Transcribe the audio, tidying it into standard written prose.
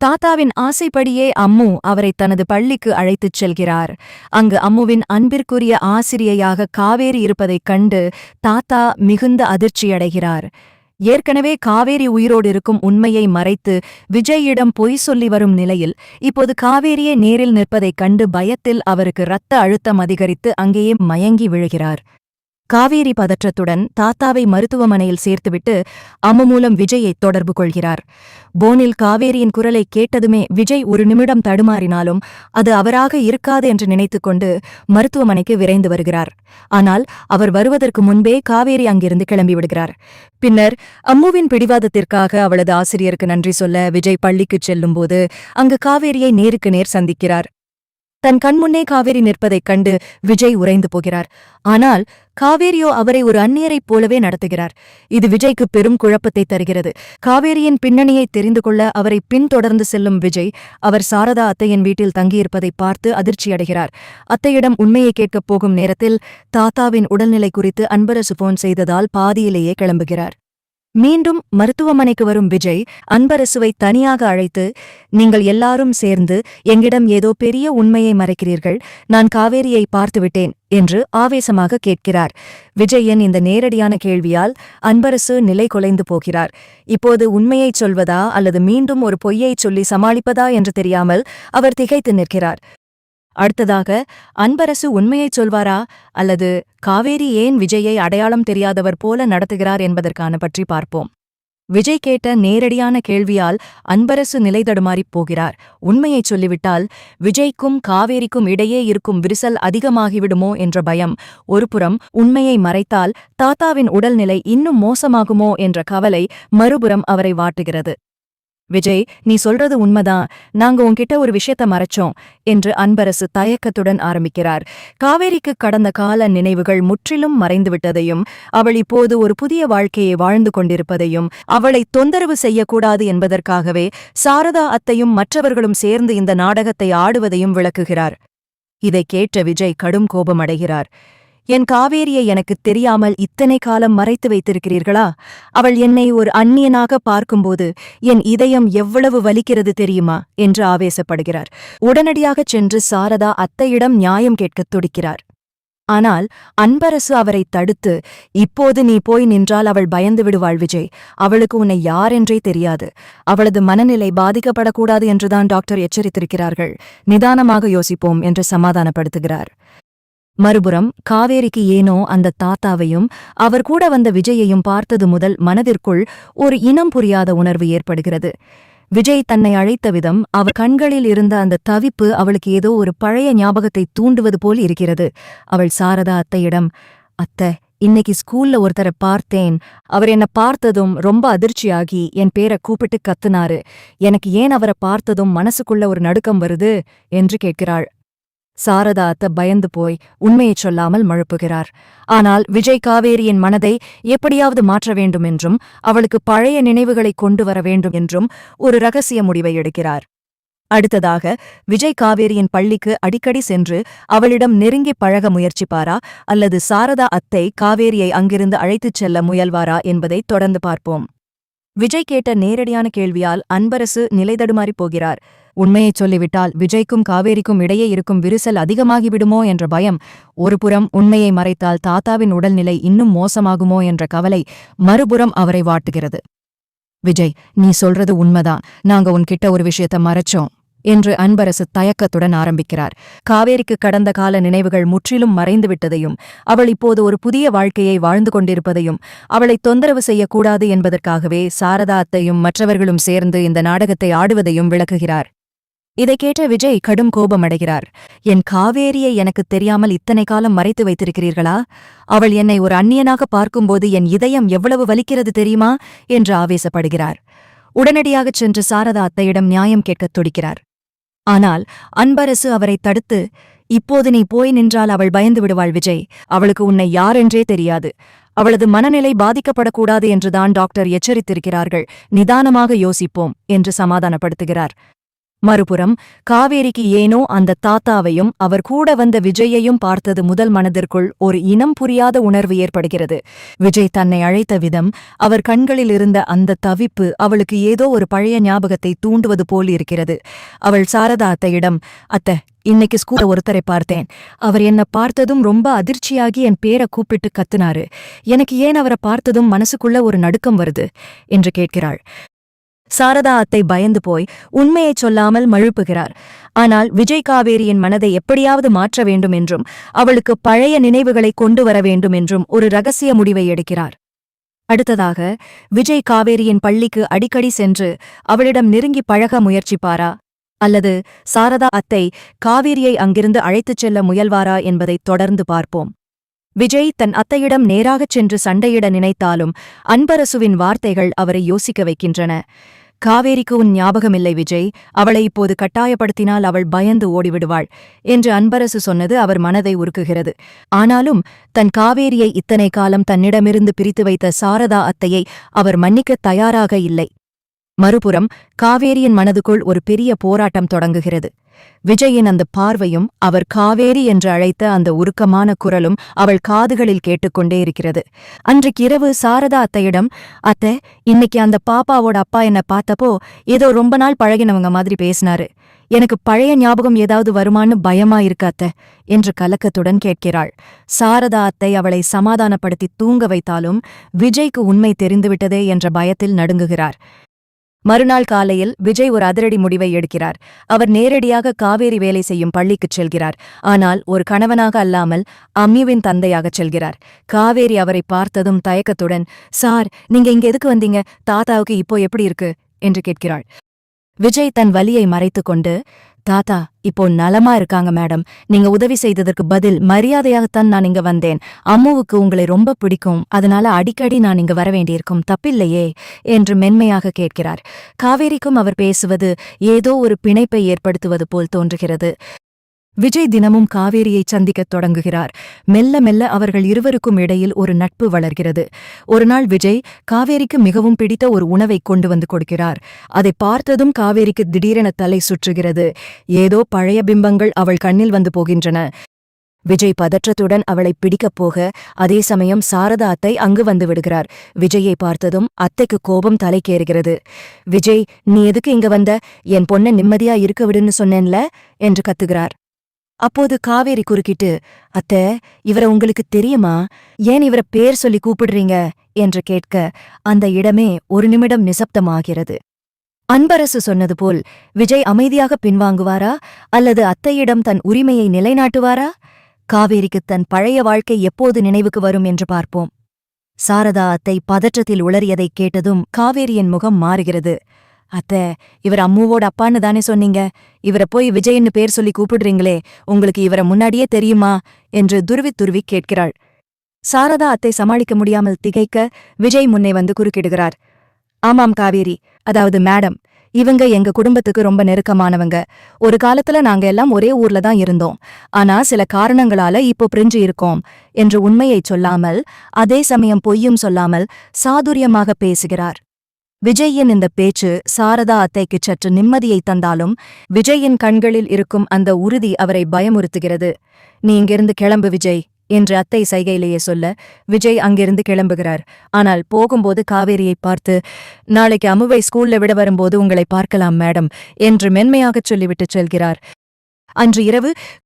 தாத்தாவின் ஆசைப்படியே அம்மு அவரை தனது பள்ளிக்கு அழைத்துச் செல்கிறார். அங்கு அம்முவின் அன்பிற்குரிய ஆசிரியையாக காவேரி இருப்பதைக் கண்டு தாத்தா மிகுந்த அதிர்ச்சியடைகிறார். ஏற்கனவே காவேரி உயிரோடு இருக்கும் உண்மையை மறைத்து விஜயிடம் பொய் சொல்லி வரும் நிலையில் இப்போது காவேரியே நேரில் நிற்பதைக் கண்டு பயத்தில் அவருக்கு இரத்த அழுத்தம் அதிகரித்து அங்கேயே மயங்கி விழுகிறார். காவேரி பதற்றத்துடன் தாத்தாவை மருத்துவமனையில் சேர்த்துவிட்டு அம்மு மூலம் விஜயை தொடர்பு கொள்கிறார். போனில் காவேரியின் குரலை கேட்டதுமே விஜய் ஒரு நிமிடம் தடுமாறினாலும் அது அவராக இருக்காது என்று நினைத்துக்கொண்டு மருத்துவமனைக்கு விரைந்து வருகிறார். ஆனால் அவர் வருவதற்கு முன்பே காவேரி அங்கிருந்து கிளம்பிவிடுகிறார். பின்னர் அம்முவின் பிடிவாதத்திற்காக அவளது ஆசிரியருக்கு நன்றி சொல்ல விஜய் பள்ளிக்குச் செல்லும்போது அங்கு காவேரியை நேருக்கு நேர் சந்திக்கிறார். தன் கண்முன்னே காவேரி நிற்பதைக் கண்டு விஜய் உறைந்து போகிறார். ஆனால் காவேரியோ அவரை ஒரு அந்நியரைப் போலவே நடத்துகிறார். இது விஜய்க்கு பெரும் குழப்பத்தை தருகிறது. காவேரியின் பின்னணியை தெரிந்து கொள்ள அவரை பின்தொடர்ந்து செல்லும் விஜய் அவர் சாரதா அத்தையின் வீட்டில் தங்கியிருப்பதை பார்த்து அதிர்ச்சியடைகிறார். அத்தையிடம் உண்மையை கேட்கப் போகும் நேரத்தில் தாத்தாவின் உடல்நிலை குறித்து அன்பரசு போன் செய்ததால் பாதியிலேயே கிளம்புகிறார். மீண்டும் மருத்துவமனைக்கு வரும் விஜய் அன்பரசுவை தனியாக அழைத்து, நீங்கள் எல்லாரும் சேர்ந்து எங்கிடம் ஏதோ பெரிய உண்மையை மறைக்கிறீர்கள், நான் காவேரியை பார்த்துவிட்டேன் என்று ஆவேசமாக கேட்கிறார். விஜயின் இந்த நேரடியான கேள்வியால் அன்பரசு நிலை குலைந்து போகிறார். இப்போது உண்மையைச் சொல்வதா அல்லது மீண்டும் ஒரு பொய்யைச் சொல்லி சமாளிப்பதா என்று தெரியாமல் அவர் திகைத்து நிற்கிறார். அடுத்ததாக அன்பரசு உண்மையைச் சொல்வாரா அல்லது காவேரி ஏன் விஜயை அடையாளம் தெரியாதவர் போல நடத்துகிறார் என்பதற்கான பற்றி பார்ப்போம். விஜய் கேட்ட நேரடியான கேள்வியால் அன்பரசு நிலை தடுமாறிப் போகிறார். உண்மையைச் சொல்லிவிட்டால் விஜய்க்கும் காவேரிக்கும் இடையே இருக்கும் விரிசல் அதிகமாகிவிடுமோ என்ற பயம் ஒருபுறம், உண்மையை மறைத்தால் தாத்தாவின் உடல்நிலை இன்னும் மோசமாகுமோ என்ற கவலை மறுபுறம் அவரை வாட்டுகிறது. விஜய், நீ சொல்றது உண்மைதான், நாங்க உன்கிட்ட ஒரு விஷயத்த மறைச்சோம் என்று அன்பரசு தயக்கத்துடன் ஆரம்பிக்கிறார். காவேரிக்கு கடந்த கால நினைவுகள் முற்றிலும் மறைந்துவிட்டதையும் அவள் இப்போது ஒரு புதிய வாழ்க்கையை வாழ்ந்து கொண்டிருப்பதையும் அவளை தொந்தரவு செய்யக்கூடாது என்பதற்காகவே சாரதா அத்தையும் மற்றவர்களும் சேர்ந்து இந்த நாடகத்தை ஆடுவதையும் விளக்குகிறார். இதைக் கேட்ட விஜய் கடும் கோபமடைகிறார். என் காவேரியை எனக்குத் தெரியாமல் இத்தனை காலம் மறைத்து வைத்திருக்கிறீர்களா? அவள் என்னை ஒரு அந்நியனாக பார்க்கும்போது என் இதயம் எவ்வளவு வலிக்கிறது தெரியுமா என்று ஆவேசப்படுகிறார். உடனடியாகச் சென்று சாரதா அத்தையிடம் நியாயம் கேட்கத் துடிக்கிறார். ஆனால் அன்பரசு அவரை தடுத்து, இப்போது நீ போய் நின்றால் அவள் பயந்து விடுவாள் விஜய், அவளுக்கு உன்னை யாரென்றே தெரியாது, அவளது மனநிலை பாதிக்கப்படக்கூடாது என்றுதான் டாக்டர் எச்சரித்திருக்கிறார்கள், நிதானமாக யோசிப்போம் என்று சமாதானப்படுத்துகிறார். மறுபுறம் காவேரிக்கு ஏனோ அந்த தாத்தாவையும் அவர் கூட வந்த விஜயையும் பார்த்தது முதல் மனதிற்குள் ஒரு இனம் புரியாத உணர்வு ஏற்படுகிறது. விஜய் தன்னை அழைத்த விதம், அவர் கண்களில் இருந்த அந்த தவிப்பு அவளுக்கு ஏதோ ஒரு பழைய ஞாபகத்தை தூண்டுவது போல் இருக்கிறது. அவள் சாரதா அத்தையிடம், அத்தை, இன்னைக்கு ஸ்கூல்ல ஒருத்தரை பார்த்தேன், அவர் என்ன பார்த்ததும் ரொம்ப அதிர்ச்சியாகி என் பேரை கூப்பிட்டு கத்துனாரு, எனக்கு ஏன் அவரை பார்த்ததும் மனசுக்குள்ள ஒரு நடுக்கம் வருது என்று கேட்கிறாள். சாரதா அத்தை பயந்து போய் உண்மையைச் சொல்லாமல் மழுப்புகிறார். ஆனால் விஜய் காவேரியின் மனதை எப்படியாவது மாற்ற வேண்டும் என்றும் அவளுக்கு பழைய நினைவுகளை கொண்டு வர வேண்டும் என்றும் ஒரு இரகசிய முடிவை எடுக்கிறார். அடுத்ததாக விஜய் காவேரியின் பள்ளிக்கு அடிக்கடி சென்று அவளிடம் நெருங்கி பழக முயற்சிப்பாரா அல்லது சாரதா அத்தை காவேரியை அங்கிருந்து அழைத்துச் செல்ல முயல்வாரா என்பதை தொடர்ந்து பார்ப்போம். விஜய் கேட்ட நேரடியான கேள்வியால் அன்பரசு நிலைதடுமாறிப் போகிறார். உண்மையைச் சொல்லிவிட்டால் விஜய்க்கும் காவேரிக்கும் இடையே இருக்கும் விரிசல் அதிகமாகிவிடுமோ என்ற பயம் ஒருபுறம், உண்மையை மறைத்தால் தாத்தாவின் உடல்நிலை இன்னும் மோசமாகுமோ என்ற கவலை மறுபுறம் அவரை வாட்டுகிறது. விஜய், நீ சொல்றது உண்மைதான், நாங்க உன்கிட்ட ஒரு விஷயத்த மறைச்சோம் என்று அன்பரசு தயக்கத்துடன் ஆரம்பிக்கிறார். காவேரிக்கு கடந்த கால நினைவுகள் முற்றிலும் மறைந்துவிட்டதையும் அவள் இப்போது ஒரு புதிய வாழ்க்கையை வாழ்ந்து கொண்டிருப்பதையும் அவளை தொந்தரவு செய்யக்கூடாது என்பதற்காகவே சாரதா அத்தையும் மற்றவர்களும் சேர்ந்து இந்த நாடகத்தை ஆடுவதையும் விளக்குகிறார். இதை கேட்ட விஜய் கடும் கோபமடைகிறார். என் காவேரியை எனக்குத் தெரியாமல் இத்தனை காலம் மறைத்து வைத்திருக்கிறீர்களா? அவள் என்னை ஒரு அந்நியனாக பார்க்கும்போது என் இதயம் எவ்வளவு வலிக்கிறது தெரியுமா என்று ஆவேசப்படுகிறார். உடனடியாகச் சென்று சாரதா அத்தையிடம் நியாயம் கேட்கத் துடிக்கிறார். ஆனால் அன்பரசு அவரை தடுத்து, இப்போது நீ போய் நின்றால் அவள் பயந்து விடுவாள் விஜய், அவளுக்கு உன்னை யாரென்றே தெரியாது, அவளது மனநிலை பாதிக்கப்படக்கூடாது என்றுதான் டாக்டர் எச்சரித்திருக்கிறார்கள், நிதானமாக யோசிப்போம் என்று சமாதானப்படுத்துகிறார். மறுபுறம் காவேரிக்கு ஏனோ அந்த தாத்தாவையும் அவர் கூட வந்த விஜயையும் பார்த்தது முதல் மனதிற்குள் ஒரு இனம் புரியாத உணர்வு ஏற்படுகிறது. விஜய் தன்னை அழைத்த விதம், அவர் கண்களில் இருந்த அந்த தவிப்பு அவளுக்கு ஏதோ ஒரு பழைய ஞாபகத்தை தூண்டுவது போல் இருக்கிறது. அவள் சாரதா அத்தையிடம், "அத்தை, இன்னைக்கு ஸ்கூல்ல ஒருத்தரை பார்த்தேன். அவர் என்ன பார்த்ததும் ரொம்ப அதிர்ச்சியாகி என் பேரை கூப்பிட்டு கத்துனாரு. எனக்கு ஏன் அவரை பார்த்ததும் மனசுக்குள்ள ஒரு நடுக்கம் வருது" என்று கேட்கிறாள். சாரதா அத்தை பயந்து போய் உண்மையைச் சொல்லாமல் மழுப்புகிறார். ஆனால் விஜய் காவேரியின் மனதை எப்படியாவது மாற்ற வேண்டும் என்றும் அவளுக்கு பழைய நினைவுகளை கொண்டு வர வேண்டும் என்றும் ஒரு ரகசிய முடிவை எடுக்கிறார். அடுத்ததாக விஜய் காவேரியின் பள்ளிக்கு அடிக்கடி சென்று அவளிடம் நெருங்கி பழக முயற்சிப்பாரா, அல்லது சாரதா அத்தை காவேரியை அங்கிருந்து அழைத்துச் செல்ல முயல்வாரா என்பதை தொடர்ந்து பார்ப்போம். விஜய் தன் அத்தையிடம் நேராகச் சென்று சண்டையிட நினைத்தாலும் அன்பரசுவின் வார்த்தைகள் அவரை யோசிக்க வைக்கின்றன. "காவேரிக்கு உன் ஞாபகமில்லை விஜய், அவளை இப்போது கட்டாயப்படுத்தினால் அவள் பயந்து ஓடிவிடுவாள்" என்று அன்பரசு சொன்னது அவர் மனதை உருக்குகிறது. ஆனாலும் தன் காவேரியை இத்தனை காலம் தன்னிடமிருந்து பிரித்து வைத்த சாரதா அத்தையை அவர் மன்னிக்கத் தயாராக இல்லை. மறுபுறம் காவேரியின் மனதுக்குள் ஒரு பெரிய போராட்டம் தொடங்குகிறது. விஜயின் அந்த பார்வையும் அவர் காவேரி என்று அழைத்த அந்த உருக்கமான குரலும் அவள் காதுகளில் கேட்டுக்கொண்டே இருக்கிறது. அன்றைக்கு இரவு சாரதா அத்தையிடம், "அத்தை, இன்னைக்கு அந்த பாப்பாவோட அப்பா என்ன பார்த்தப்போ ஏதோ ரொம்ப நாள் பழகினவங்க மாதிரி பேசினாரு. எனக்கு பழைய ஞாபகம் ஏதாவது வருமானு பயமா இருக்கு அத்தை" என்று கலக்கத்துடன் கேட்கிறாள். சாரதா அத்தை அவளை சமாதானப்படுத்தி தூங்க வைத்தாலும் விஜய்க்கு உண்மை தெரிந்துவிட்டதே என்ற பயத்தில் நடுங்குகிறார். மறுநாள் காலையில் விஜய் ஒரு அதிரடி முடிவை எடுக்கிறார். அவர் நேரடியாக காவேரி வேலை செய்யும் பள்ளிக்குச் செல்கிறார். ஆனால் ஒரு கணவனாக அல்லாமல் அம்மியுவின் தந்தையாகச் செல்கிறார். காவேரி அவரை பார்த்ததும் தயக்கத்துடன், "சார், நீங்க இங்க எதுக்கு வந்தீங்க? தாத்தாவுக்கு இப்போ எப்படி இருக்கு?" என்று கேட்கிறாள். விஜய் தன் வலியை மறைத்துக்கொண்டு, "தாத்தா இப்போ நலமா இருக்காங்க மேடம். நீங்க உதவி செய்ததற்கு பதில் மரியாதையாகத்தான் நான் இங்க வந்தேன். அம்முவுக்கு உங்களை ரொம்ப பிடிக்கும், அதனால அடிக்கடி நான் இங்க வரவேண்டியிருக்கும், தப்பில்லையே" என்று மென்மையாக கேட்கிறார். காவேரிக்கும் அவர் பேசுவது ஏதோ ஒரு பிணைப்பை ஏற்படுத்துவது போல் தோன்றுகிறது. விஜய் தினமும் காவேரியைச் சந்திக்கத் தொடங்குகிறார். மெல்ல மெல்ல அவர்கள் இருவருக்கும் இடையில் ஒரு நட்பு வளர்கிறது. ஒருநாள் விஜய் காவேரிக்கு மிகவும் பிடித்த ஒரு உணவை கொண்டு வந்து கொடுக்கிறார். அதை பார்த்ததும் காவேரிக்கு திடீரென தலை சுற்றுகிறது. ஏதோ பழைய பிம்பங்கள் அவள் கண்ணில் வந்து போகின்றன. விஜய் பதற்றத்துடன் அவளை பிடிக்கப் போக, அதே சமயம் சாரதா அத்தை அங்கு வந்து விடுகிறார். விஜயை பார்த்ததும் அத்தைக்கு கோபம் தலைக்கேறுகிறது. "விஜய், நீ எதுக்கு இங்க வந்த? என் பொண்ணை நிம்மதியா இருக்க விடுன்னு சொன்னேன்ல" என்று கத்துகிறார். அப்போது காவேரி குறுக்கிட்டு, "அத்தை, இவரை உங்களுக்கு தெரியுமா? ஏன் இவரை பேர் சொல்லி கூப்பிடுறீங்க?" என்று கேட்க அந்த இடமே ஒரு நிமிடம் நிசப்தமாகிறது. அன்பரசு சொன்னது போல் விஜய் அமைதியாக பின்வாங்குவாரா, அல்லது அத்தையிடம் தன் உரிமையை நிலைநாட்டுவாரா? காவேரிக்கு தன் பழைய வாழ்க்கை எப்போது நினைவுக்கு வரும் என்று பார்ப்போம். சாரதா அத்தை பதற்றத்தில் உளறியதைக் கேட்டதும் காவேரியின் முகம் மாறுகிறது. "அத்தை, இவர் அம்முவோட அப்பான்னு தானே சொன்னீங்க. இவரை போய் விஜயன்னு பேர் சொல்லி கூப்பிடுறீங்களே, உங்களுக்கு இவரை முன்னாடியே தெரியுமா?" என்று துருவி கேட்கிறாள். சாரதா அத்தை சமாளிக்க முடியாமல் திகைக்க விஜய் முன்னே வந்து குறுக்கிடுகிறார். "ஆமாம் காவேரி, அதாவது மேடம், இவங்க எங்க குடும்பத்துக்கு ரொம்ப நெருக்கமானவங்க. ஒரு காலத்துல நாங்க எல்லாம் ஒரே ஊர்ல தான் இருந்தோம். ஆனா சில காரணங்களால இப்போ பிரிஞ்சு இருக்கோம்" என்று உண்மையைச் சொல்லாமல், அதே சமயம் பொய்யும் சொல்லாமல் சாதுரியமாக பேசுகிறார். விஜயின் இந்த பேச்சு சாரதா அத்தைக்கு சற்று நிம்மதியை தந்தாலும் விஜயின் கண்களில் இருக்கும் அந்த உறுதி அவரை பயமுறுத்துகிறது. "நீ இங்கிருந்து கிளம்பு விஜய்" என்று அத்தை சைகையிலேயே சொல்ல விஜய் அங்கிருந்து கிளம்புகிறார். ஆனால் போகும்போது காவேரியைப் பார்த்து, "நாளைக்கு அம்முவை ஸ்கூல்ல விட வரும்போது உங்களை பார்க்கலாம் மேடம்" என்று மென்மையாகச் சொல்லிவிட்டுச் செல்கிறார். அன்று இரவு